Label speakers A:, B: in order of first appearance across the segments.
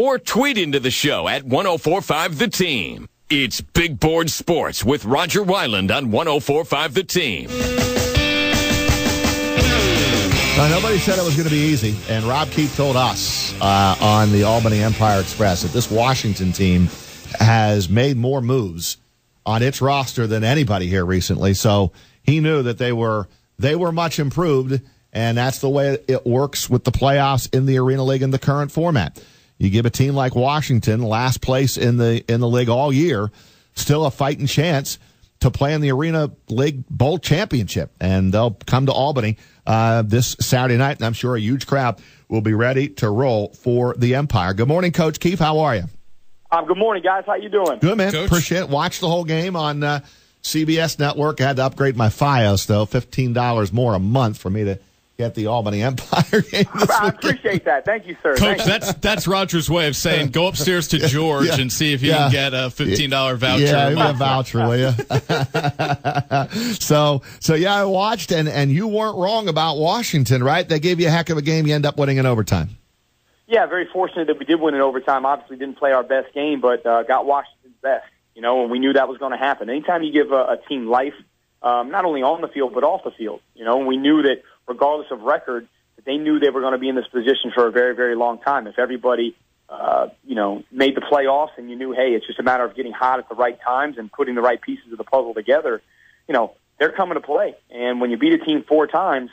A: or tweet into the show at 1045 The Team. It's Big Board Sports with Roger Wyland on 1045 The Team.
B: Nobody said it was going to be easy, and Rob Keefe told us on the Albany Empire Express that this Washington team has made more moves on its roster than anybody here recently. So he knew that they were much improved, and that's the way it works with the playoffs in the Arena League in the current format. You give a team like Washington, last place in the league all year, still a fighting chance to play in the Arena League Bowl Championship, and they'll come to Albany this Saturday night, and I'm sure a huge crowd will be ready to roll for the Empire. Good morning, Coach Keefe. How are you?
C: Good morning, guys. How you doing?
B: Good, man.
D: Coach.
B: Appreciate it. Watched the whole game on CBS Network. I had to upgrade my Fios, though. $15 more a month for me to get the Albany Empire game this
C: I
B: weekend.
C: appreciate that. Thank you, sir.
D: Coach,
C: Thank you.
D: that's Roger's way of saying go upstairs to George and see if you can get a $15 voucher.
B: Yeah, give me a voucher, will you? So yeah, I watched, and you weren't wrong about Washington, right? They gave you a heck of a game. You end up winning in overtime.
C: Yeah, very fortunate that we did win in overtime. Obviously didn't play our best game, but got Washington's best, and we knew that was going to happen. Anytime you give a team life, not only on the field but off the field, and we knew that regardless of record, that they knew they were going to be in this position for a very, very long time. If everybody, made the playoffs and you knew, hey, it's just a matter of getting hot at the right times and putting the right pieces of the puzzle together, they're coming to play. And when you beat a team 4 times,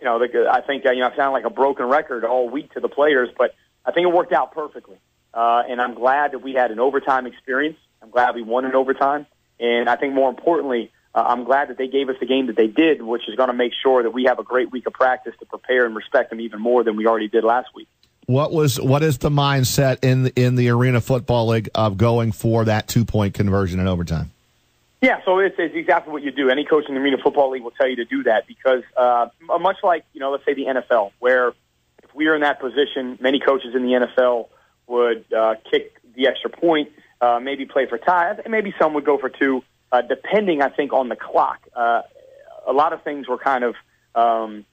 C: I think, I sound like a broken record all week to the players, but I think it worked out perfectly. And I'm glad that we had an overtime experience. I'm glad we won in overtime. And I think more importantly, I'm glad that they gave us the game that they did, which is going to make sure that we have a great week of practice to prepare and respect them even more than we already did last week.
B: What is the mindset in the Arena Football League of going for that 2-point conversion in overtime?
C: Yeah, so it's exactly what you do. Any coach in the Arena Football League will tell you to do that because much like, let's say the NFL, where if we are in that position, many coaches in the NFL would kick the extra point, maybe play for tie, and maybe some would go for 2. Depending, I think, on the clock. A lot of things were kind of, I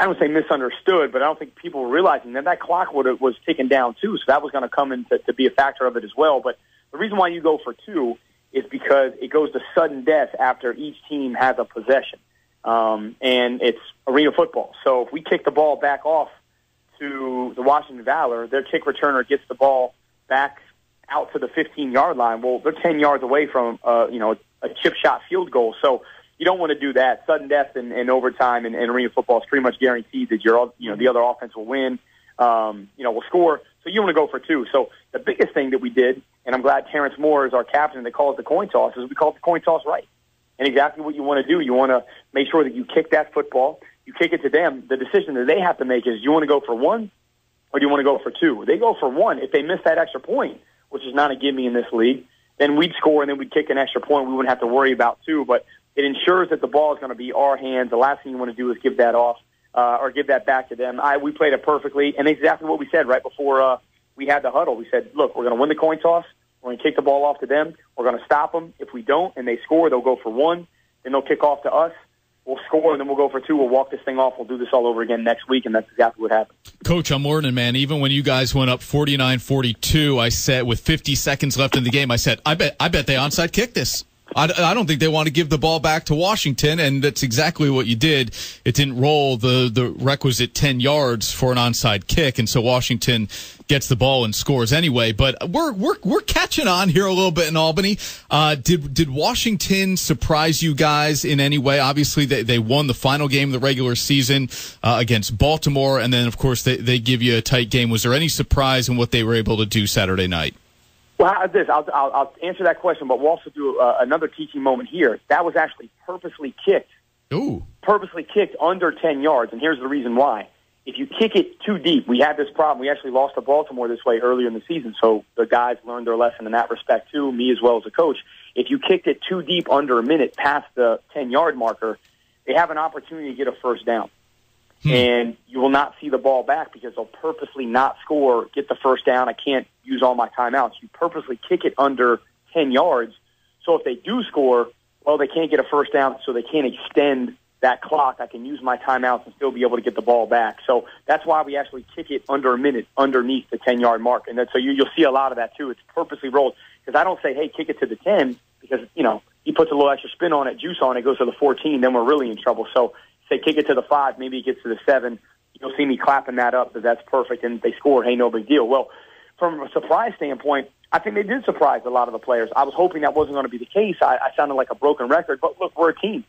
C: don't say misunderstood, but I don't think people were realizing that clock was ticking down too, so that was going to come in to be a factor of it as well. But the reason why you go for 2 is because it goes to sudden death after each team has a possession. And it's arena football. So if we kick the ball back off to the Washington Valor, their kick returner gets the ball back out to the 15-yard line. Well, they're 10 yards away from a chip shot field goal. So you don't want to do that. Sudden death in overtime in arena football is pretty much guaranteed that the other offense will win, will score. So you want to go for 2. So the biggest thing that we did, and I'm glad Terrence Moore is our captain that calls the coin toss, is we called the coin toss right. And exactly what you want to do, you want to make sure that you kick that football, you kick it to them. The decision that they have to make is, do you want to go for 1 or do you want to go for 2? They go for 1. If they miss that extra point, which is not a gimme in this league, then we'd score and then we'd kick an extra point. We wouldn't have to worry about 2, but it ensures that the ball is going to be our hands. The last thing you want to do is give that off or give that back to them. We played it perfectly, and exactly what we said right before we had the huddle. We said, look, we're going to win the coin toss. We're going to kick the ball off to them. We're going to stop them. If we don't and they score, they'll go for 1. Then they'll kick off to us. We'll score, and then we'll go for 2. We'll walk this thing off. We'll do this all over again next week, and that's exactly what happened.
D: Coach, I'm learning, man. Even when you guys went up 49-42, I said, with 50 seconds left in the game, I said, I bet they onside kick this. I don't think they want to give the ball back to Washington, and that's exactly what you did. It didn't roll the requisite 10 yards for an onside kick, and so Washington gets the ball and scores anyway. But we're catching on here a little bit in Albany. Did Washington surprise you guys in any way? Obviously, they won the final game of the regular season against Baltimore, and then, of course, they give you a tight game. Was there any surprise in what they were able to do Saturday night?
C: Well, how's this? I'll answer that question, but we'll also do another teaching moment here. That was actually purposely kicked.
D: Ooh.
C: Purposely kicked under 10 yards, and here's the reason why. If you kick it too deep, we had this problem. We actually lost to Baltimore this way earlier in the season, so the guys learned their lesson in that respect too, me as well as a coach. If you kicked it too deep under a minute past the 10-yard marker, they have an opportunity to get a first down. And you will not see the ball back because they'll purposely not score, get the first down. I can't use all my timeouts. You purposely kick it under 10 yards. So if they do score, well, they can't get a first down, so they can't extend that clock, I can use my timeouts and still be able to get the ball back. So that's why we actually kick it under a minute underneath the 10-yard mark. And so you'll see a lot of that, too. It's purposely rolled. Because I don't say, hey, kick it to the 10, because, he puts a little extra spin on it, juice on it, goes to the 14, then we're really in trouble. So say kick it to the 5, maybe it gets to the 7. You'll see me clapping that up, because that's perfect, and they scored. Hey, no big deal. Well, from a surprise standpoint, I think they did surprise a lot of the players. I was hoping that wasn't going to be the case. I sounded like a broken record, but look, we're a team.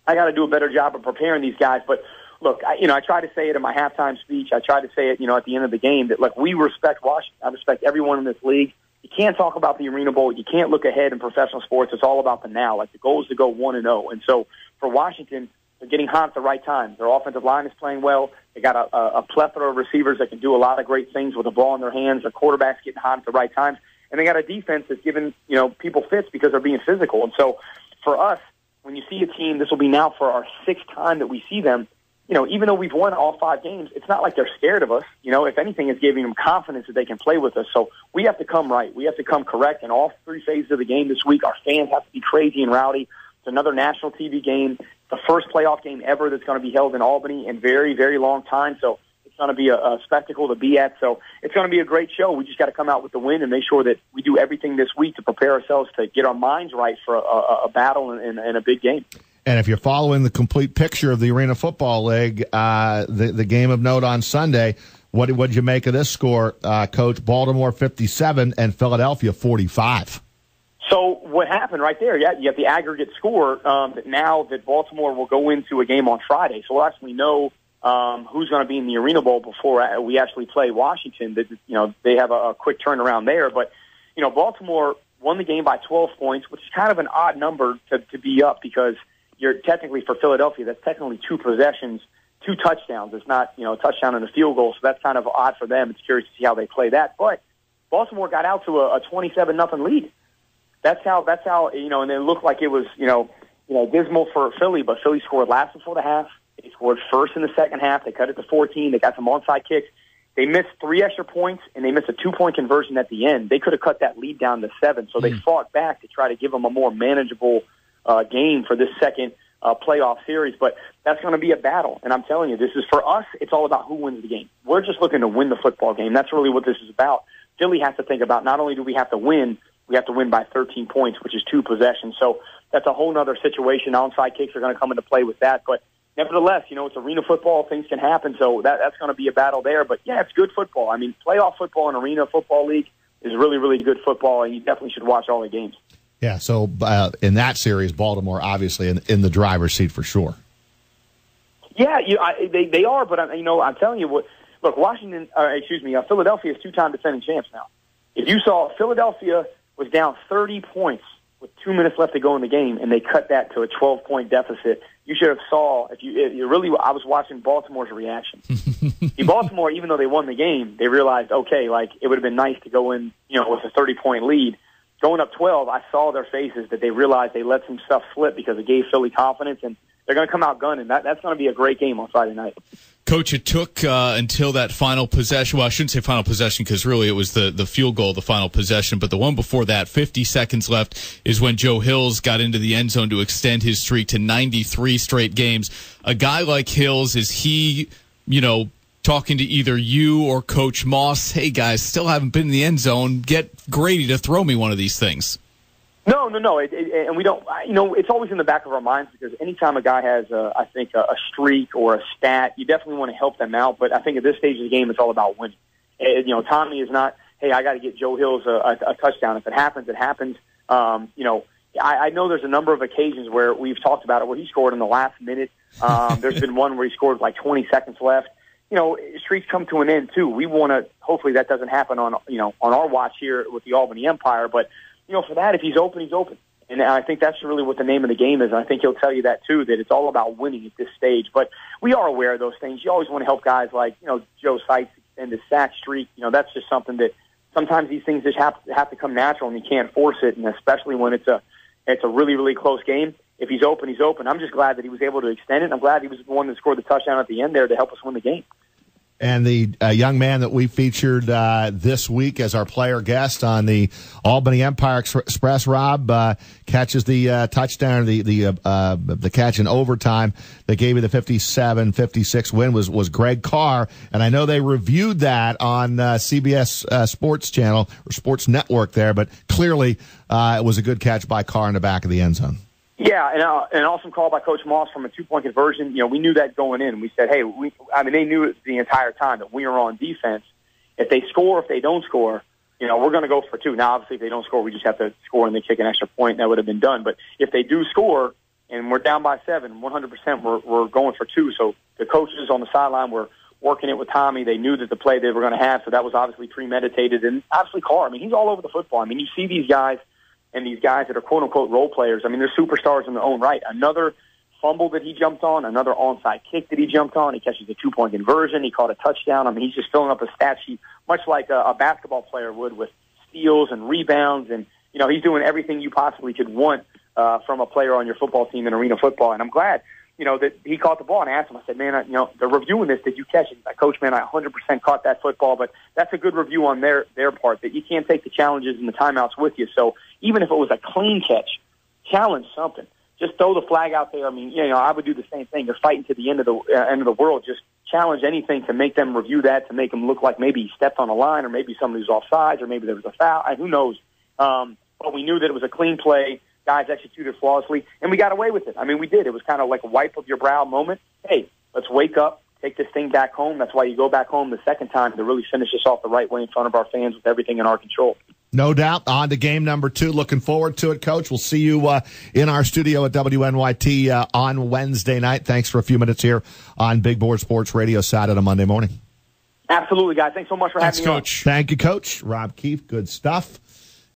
C: I got to do a better job of preparing these guys. But look, I try to say it in my halftime speech. I try to say it, at the end of the game, that look, we respect Washington. I respect everyone in this league. You can't talk about the Arena Bowl. You can't look ahead in professional sports. It's all about the now. Like, the goal is to go 1-0. And so for Washington, they're getting hot at the right time. Their offensive line is playing well. They got a plethora of receivers that can do a lot of great things with the ball in their hands. Their quarterback's getting hot at the right times. And they got a defense that's giving, people fits because they're being physical. And so for us, when you see a team, this will be now for our 6th time that we see them, even though we've won all 5 games, it's not like they're scared of us. If anything, it's giving them confidence that they can play with us. So we have to come right. We have to come correct in all 3 phases of the game this week. Our fans have to be crazy and rowdy. It's another national TV game. The first playoff game ever that's going to be held in Albany in very, very long time. So it's going to be a spectacle to be at. So it's going to be a great show. We just got to come out with the win and make sure that we do everything this week to prepare ourselves to get our minds right for a battle and a big game.
B: And if you're following the complete picture of the Arena Football League, the game of note on Sunday, what did you make of this score, Coach? Baltimore 57 and Philadelphia 45.
C: So what happened right there, you have the aggregate score that now that Baltimore will go into a game on Friday. So we'll actually know who's going to be in the Arena Bowl before we actually play Washington. That they have a quick turnaround there. But, Baltimore won the game by 12 points, which is kind of an odd number to be up, because you're technically, for Philadelphia, that's technically 2 possessions, 2 touchdowns. It's not, a touchdown and a field goal, so that's kind of odd for them. It's curious to see how they play that. But Baltimore got out to a 27-0 lead. That's how, and it looked like it was, dismal for Philly, but Philly scored last before the half. They scored first in the second half. They cut it to 14. They got some onside kicks. They missed 3 extra points, and they missed a 2-point conversion at the end. They could have cut that lead down to 7, so they fought back to try to give them a more manageable game for this second playoff series. But that's going to be a battle, and I'm telling you, this is, for us, it's all about who wins the game. We're just looking to win the football game. That's really what this is about. Philly has to think about, not only do we have to win, we have to win by 13 points, which is 2 possessions. So that's a whole other situation. Onside kicks are going to come into play with that. But nevertheless, it's arena football. Things can happen. So that's going to be a battle there. But, yeah, it's good football. I mean, playoff football and Arena Football League is really, really good football, and you definitely should watch all the games.
B: Yeah, so in that series, Baltimore obviously in the driver's seat for sure.
C: Yeah, they are, but I'm telling you what. Look, Philadelphia is 2-time defending champs now. If you saw, Philadelphia was down 30 points with 2 minutes left to go in the game, and they cut that to a 12-point deficit. You should have saw, if you really, I was watching Baltimore's reaction. Baltimore, even though they won the game, they realized, okay, like, it would have been nice to go in, with a 30-point lead. Going up 12, I saw their faces that they realized they let some stuff slip because it gave Philly confidence, and they're going to come out gunning. That's going to be a great game on Friday night.
D: Coach, it took until that final possession. Well, I shouldn't say final possession because really it was the field goal, the final possession. But the one before that, 50 seconds left, is when Joe Hills got into the end zone to extend his streak to 93 straight games. A guy like Hills, is he, talking to either you or Coach Moss, hey, guys, still haven't been in the end zone. Get Grady to throw me one of these things.
C: No. And we don't, it's always in the back of our minds, because anytime a guy has, a streak or a stat, you definitely want to help them out. But I think at this stage of the game, it's all about winning. Tommy is not, hey, I got to get Joe Hills a touchdown. If it happens, it happens. I know there's a number of occasions where we've talked about it, where he scored in the last minute. There's been one where he scored with like 20 seconds left. Streaks come to an end too. We want to, hopefully that doesn't happen on our watch here with the Albany Empire. But, for that, if he's open, he's open. And I think that's really what the name of the game is. And I think he'll tell you that too, that it's all about winning at this stage. But we are aware of those things. You always want to help guys like, Joe Seitz extend his sack streak. That's just something that sometimes these things just have to come natural, and you can't force it. And especially when it's a really, really close game. If he's open, he's open. I'm just glad that he was able to extend it. I'm glad he was the one that scored the touchdown at the end there to help us win the game.
B: And the young man that we featured this week as our player guest on the Albany Empire Express, Rob, catches the touchdown, the catch in overtime that gave you the 57-56 win was Greg Carr. And I know they reviewed that on CBS Sports Channel or Sports Network there, but clearly it was a good catch by Carr in the back of the end zone.
C: Yeah, and an awesome call by Coach Moss from a two-point conversion. We knew that going in. We said, hey, they knew it the entire time that we were on defense. If they score, if they don't score, we're going to go for two. Now, obviously, if they don't score, we just have to score and they kick an extra point. That would have been done. But if they do score and we're down by 7, 100% we're going for two. So the coaches on the sideline were working it with Tommy. They knew that the play they were going to have, so that was obviously premeditated. And obviously, Carr, he's all over the football. You see these guys. And these guys that are quote-unquote role players, they're superstars in their own right. Another fumble that he jumped on, another onside kick that he jumped on. He catches a two-point conversion. He caught a touchdown. He's just filling up a stat sheet, much like a basketball player would, with steals and rebounds. And, he's doing everything you possibly could want from a player on your football team in arena football. And I'm glad, that he caught the ball. And I asked him, I said, man, they're reviewing this. Did you catch it? He's like, Coach, man, I 100% caught that football. But that's a good review on their part, that you can't take the challenges and the timeouts with you. So even if it was a clean catch, challenge something. Just throw the flag out there. I would do the same thing. You're fighting to the end of the world. Just challenge anything to make them review that, to make them look like maybe he stepped on a line, or maybe somebody was offsides, or maybe there was a foul. Who knows? But we knew that it was a clean play. Guys executed flawlessly, and we got away with it. We did. It was kind of like a wipe of your brow moment. Hey, let's wake up, take this thing back home. That's why you go back home the second time, to really finish this off the right way in front of our fans with everything in our control.
B: No doubt. On to game number 2. Looking forward to it, Coach. We'll see you in our studio at WNYT on Wednesday night. Thanks for a few minutes here on Big Board Sports Radio Saturday Monday morning.
C: Absolutely, guys. Thanks so much for having me on.
D: Coach.
B: Thank you, Coach. Rob Keefe, good stuff.